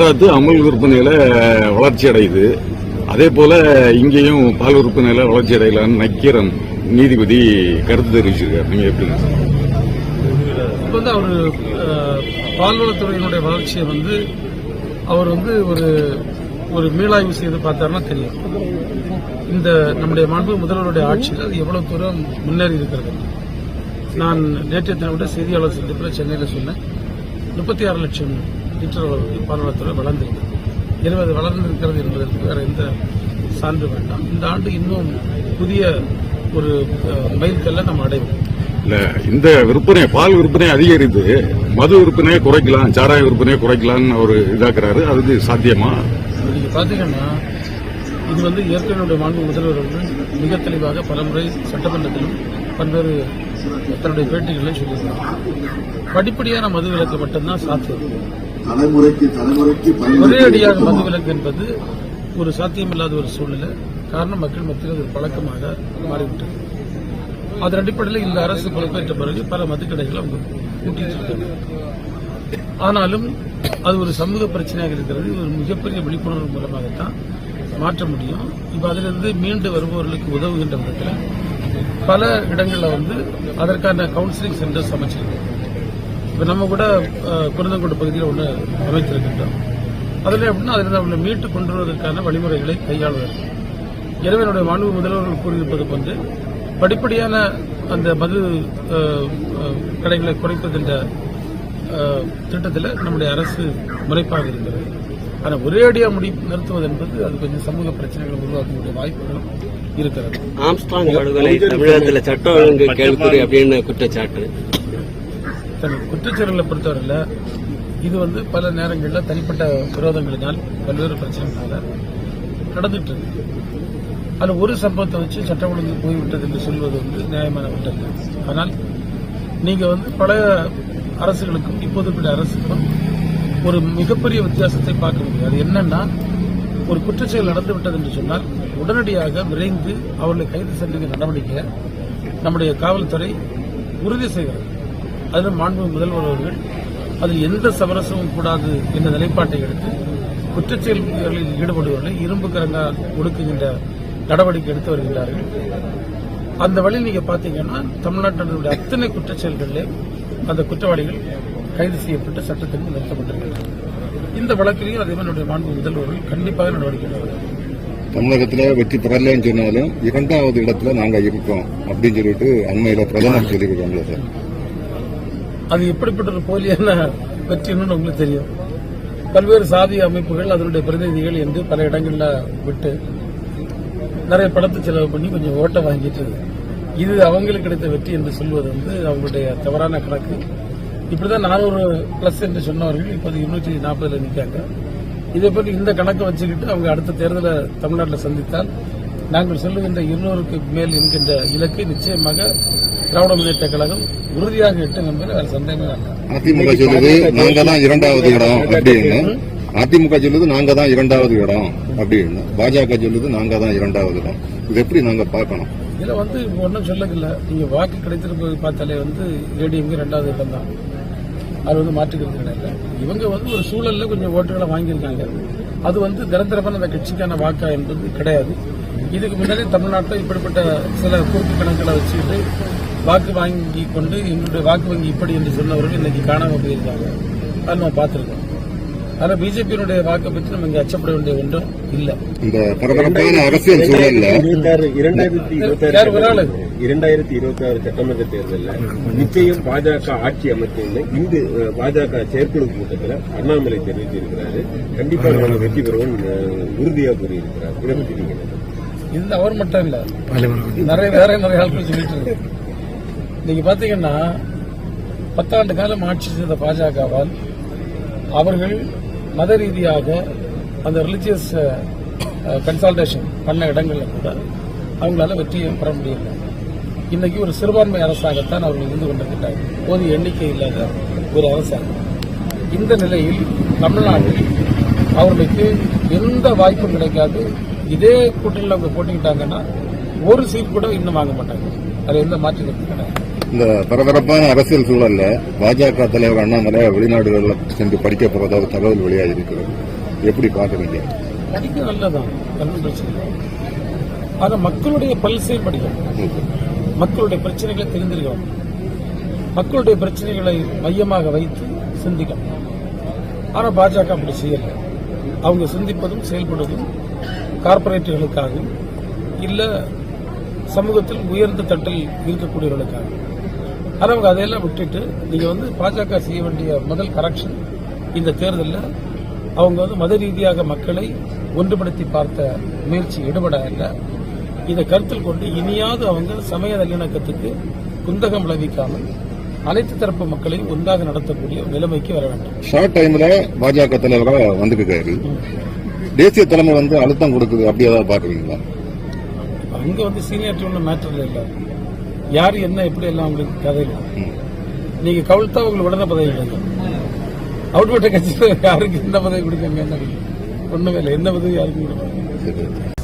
குஜராத் அமுல் விற்பனையில வளர்ச்சி அடையுது. அதே போல இங்கேயும் பால் விற்பனையில வளர்ச்சி அடையலான்னு நக்கீரன் நீதிபதி கருத்து தெரிவிச்சிருக்காரு. நீங்க எப்படி அவர் பால்வளத்துறையினுடைய வளர்ச்சியை அவர் ஒரு மீளாய்வு செய்து பார்த்தாருன்னா தெரியும். இந்த நம்முடைய மாண்பு முதல்வருடைய ஆட்சியில் அது எவ்வளவு தூரம் முன்னேறி இருக்கிறது. நான் நேற்றைய தினம் விட செய்தியாளர் சந்திப்பில் சென்னையில் சொன்னேன், 36 லட்சம் லிட்டர் அளவுக்கு பால்வளத்துறை வளர்ந்திருக்கு. எனவே அது வளர்ந்திருக்கிறது என்பதற்கு வேற எந்த சான்று வேண்டாம். இந்த ஆண்டு இன்னும் புதிய ஒரு மைல்கல்லை நம்ம அடைவோம். இல்ல, இந்த விற்பனை பால் விற்பனை அதிகரித்து மது விற்பனையை குறைக்கலாம், சாராய விற்பனையை குறைக்கலாம்னு அவர் இதாக்குறாரு. அதுக்கு சாத்தியமா? நீங்க பாத்தீங்கன்னா இது ஏற்கனவே மாண்பு முதல்வர் மிக தெளிவாக பலமுறை சட்டமன்றத்திலும் பல்வேறு தன்னுடைய பேட்டிகளிலும் சொல்லியிருக்கிறார். படிப்படியான மது விலக்கு மட்டும்தான் சாத்தியம். ஒரே அடியாக மது விலக்கு என்பது ஒரு சாத்தியமில்லாத ஒரு சூழ்நிலை. காரணம், மக்கள் மத்தியில் ஒரு பழக்கமாக மாறிவிட்டது. அதன் அடிப்படையில் இந்த அரசு பொறுப்பேற்ற பிறகு பல மதுக்கடைகளை அவங்க கூட்டிட்டு இருக்காங்க. ஆனாலும் அது ஒரு சமூக பிரச்சனையாக இருக்கிறது. ஒரு மிகப்பெரிய விழிப்புணர்வு மூலமாகத்தான் மாற்ற முடியும். இப்ப அதிலிருந்து மீண்டு வருபவர்களுக்கு உதவுகின்ற விதத்தில் பல இடங்களில் அதற்கான கவுன்சிலிங் சென்டர்ஸ் அமைச்சிருக்கோம். இப்ப நம்ம கூட குருந்தங்கோடு பகுதியில் ஒன்று அமைத்திருக்கின்றோம். அதில் எப்படின்னா அதிலிருந்து அவங்களை மீட்டு கொண்டு வருவதற்கான வழிமுறைகளை கையாளுவார்கள். எனவே என்னுடைய மாண்பு முதல்வர்கள் கூறியிருப்பது போன்று படிப்படியான அந்த மது கடைகளை குறைப்பதென்ற திட்டத்தில் நம்முடைய அரசு முனைப்பாக இருக்கிறது. ஆனால் ஒரே அடியா நிறுத்துவது என்பது அது கொஞ்சம் சமூக பிரச்சனைகளை உருவாக்கக்கூடிய வாய்ப்புகளும் இருக்கிறது. ஆம்ஸ்ட்ராங் படுகொலை தமிழகத்தில் சட்ட ஒழுங்கு கேள்விக்குறி அப்படின்னு குற்றச்சாட்டு. குற்றச்சாட்டுகளை பொறுத்தவரையில் இது பல நேரங்களில் தனிப்பட்ட விரோதங்களினால் பல்வேறு பிரச்சனைகளால் நடந்துட்டு இருக்கு. அது ஒரு சம்பவத்தை வச்சு சட்ட ஒழுங்கு போய்விட்டது என்று சொல்வது நியாயமான ஒன்றல்ல. ஆனால் நீங்க பல அரசுகளுக்கும் இப்போதைய அரசுக்கும் ஒரு மிகப்பெரிய வித்தியாசத்தை பார்க்க முடியும். அது என்னன்னா, ஒரு குற்றச்செயல் நடந்துவிட்டது என்று சொன்னால் உடனடியாக விரைந்து அவர்களை கைது செய்கிற நடவடிக்கை நம்முடைய காவல்துறை உறுதி செய்கிறது. அதில் மாண்பு முதல்வர் அவர்கள் அதில் எந்த சமரசமும் கூடாது என்ற நிலைப்பாட்டை எடுத்து குற்றச்செயல்களில் ஈடுபடுவர்களை இரும்பு கரங்கால் ஒடுக்குகின்ற நடவடிக்கை எடுத்து வருகின்றார்கள். அந்த வழியில் நீங்க பாத்தீங்கன்னா தமிழ்நாட்டினுடைய அத்தனை குற்றச்செயல்களிலே அந்த குற்றவாளிகள் கைது செய்யப்பட்டு சட்டத்தின் முன் நிறுத்தப்பட்டிருக்கிறார்கள். இந்த வழக்கிலையும் அதே மாதிரி மாண்பு முதல்வர்கள் கண்டிப்பாக நடவடிக்கை எடுக்கிறார்கள். தமிழகத்தில் வெற்றி பெறலன்னு சொன்னாலும் 2வது இடத்துல நாங்க இருக்கோம் அப்படின்னு சொல்லிட்டு அண்மையில பிரதமர் சொல்லியிருக்காங்களா சார்? அது எப்படிப்பட்ட ஒரு போலியான வெற்றின்னு உங்களுக்கு தெரியும். பல்வேறு சாதி அமைப்புகள் அதனுடைய பிரதிநிதிகள் என்று பல இடங்களில் விட்டு நிறைய பணத்தை செலவு பண்ணி கொஞ்சம் ஓட்டை வாங்கிட்டு இது அவங்களுக்கு கிடைத்த வெற்றி என்று சொல்வது அவங்களுடைய தவறான கணக்கு. இப்படிதான் 400+ என்று சொன்னவர்கள் இப்போது 240 நிற்காங்க. இதே போல இந்த கணக்கை வச்சுக்கிட்டு அவங்க அடுத்த தேர்தலை தமிழ்நாட்டில் சந்தித்தால் நாங்கள் சொல்லுகின்ற 200க்கு மேல் என்கின்ற இலக்கை நிச்சயமாக திராவிட முன்னேற்ற கழகம் உறுதியாக எட்டும் என்பது வேறு சந்தேகமே இல்லை. அதிமுக சொல்லுது நாங்க தான் 2வது இடம் அப்படின்னு. அதிமுக சொல்லுது நாங்க தான் 2வது இடம் அப்படின்னு. பாஜக சொல்லுது நாங்க தான் 2வது இடம். இது எப்படி நாங்க பார்க்கணும்? இதுல ஒன்னும் சொல்லல. நீங்க வாக்கு கிடைத்திருப்பது பார்த்தாலே ஏடிஎம்கே 2வது இடம் தான். அது மாற்றுக்கிறது கிடையாது. இவங்க ஒரு சூழல்ல கொஞ்சம் ஓட்டுகளை வாங்கியிருக்காங்க. அது நிரந்தரமான அந்த கட்சிக்கான வாக்கா என்பது கிடையாது. இதுக்கு முன்னாடி தமிழ்நாட்டில் இப்படிப்பட்ட சில குறுக்கு கணக்குகளை வச்சுக்கிட்டு வாக்கு வாங்கி கொண்டு எங்களுடைய வாக்கு வங்கி இப்படி என்று சொன்னவர்கள் இன்னைக்கு காணாமல் போயிருக்காங்க. அது நம்ம பார்த்திருக்கோம். ஆனா பிஜேபியினுடைய வாக்கை பற்றி நம்ம இங்க அச்சப்பட வேண்டிய ஒன்றும் இல்ல. இந்த பரபரப்பான அரசியல் சூழல்ல 2026 சட்டமன்ற தேர்தலில் நிச்சயம் பாஜக ஆட்சி அமைக்கும் இந்து பாஜக செயற்குழு கூட்டத்தில் அண்ணாமலை தெரிவித்திருக்கிறாரு. கண்டிப்பாக நாங்கள் வெற்றி பெறுவோம் உறுதியாக கூறியிருக்கிறார். இதை பற்றி இது அவர் மட்டும் இல்ல, நிறைய ஆட்கள் சொல்லிட்டு இருக்கு. நீங்க பாத்தீங்கன்னா 10 ஆண்டு காலம் ஆட்சி செய்த பாஜகவால் அவர்கள் மத ரீதியாக அந்த ரிலிஜியஸ் கன்சால்டேஷன் பண்ண இடங்கள்ல கூட அவங்களால வெற்றியை பெற முடியல. இன்னைக்கு ஒரு சிறுபான்மை அரசாகத்தான் அவர்கள் இருந்து கொண்டிருக்கிறார்கள். போதிய எண்ணிக்கை இல்லாத ஒரு அரசாங்கம். இந்த நிலையில் தமிழ்நாட்டில் அவர்களுக்கு எந்த வாய்ப்பும் கிடைக்காது. இதே கூட்டணியில் அவங்க போட்டிக்கிட்டாங்கன்னா ஒரு சீட் கூட இன்னும் வாங்க மாட்டாங்க. அது எந்த மாற்றம் கிடையாது. இந்த பரபரப்பான அரசியல் சூழல்ல பாஜக தலைவர் அண்ணாமலை வெளிநாடுகளில் சென்று படிக்க போவதாக தகவல் வெளியாகி இருக்கிறது. எப்படி பாக்குறீங்க? படிக்க நல்லதான், ஒன்றும் பிரச்சனை இல்லை. ஆனா மக்களுடைய பல்சே படிக்கணும், மக்களுடைய பிரச்சனைகளை தெரிந்திருக்கணும், மக்களுடைய பிரச்சனைகளை மையமாக வைத்து சிந்திக்கணும். ஆனா பாஜக அப்படி செய்யல. அவங்க சிந்திப்பதும் செயல்படுவதும் கார்பரேட்டுகளுக்காகவும் இல்ல சமூகத்தில் உயர்ந்த தட்டில் இருக்கக்கூடியவர்களுக்காக. ஆனா அவங்க அதையெல்லாம் விட்டுட்டு நீங்க பாஜக செய்ய வேண்டிய முதல் கரெக்ஷன் இந்த தேர்தலில் அவங்க மத ரீதியாக மக்களை ஒன்றுபடுத்தி பார்த்த முயற்சி ஈடுபட இல்லை. இதை கருத்தில் கொண்டு இனியாவது அவங்க சமய நல்லிணக்கத்துக்கு குந்தகம் விளைவிக்காமல் அனைத்து தரப்பு மக்களையும் ஒன்றாக நடத்தக்கூடிய நிலைமைக்கு வர வேண்டும். ஷார்ட் டைம்ல பாஜக தலைவராக வந்துருக்காரு, தேசிய தலைமை அழுத்தம் கொடுக்குது, அப்படி ஏதாவது பாக்குறீங்களா? அங்க சீனியாரிட்டி ஒன்றும் மேட்டர் இல்லை, யாரு என்ன எப்படி எல்லாம் உங்களுக்கு கதை இல்லை. நீங்க கவிழ்த்தா உங்களுக்கு உடனே பதவி கிடைக்கும். அவுட்பட்ட கட்சியில் யாருக்கு என்ன பதவி கொடுக்காங்க, என்ன ஒண்ணுமே இல்லை, என்ன பதவி யாருக்கும் கொடுக்காங்க.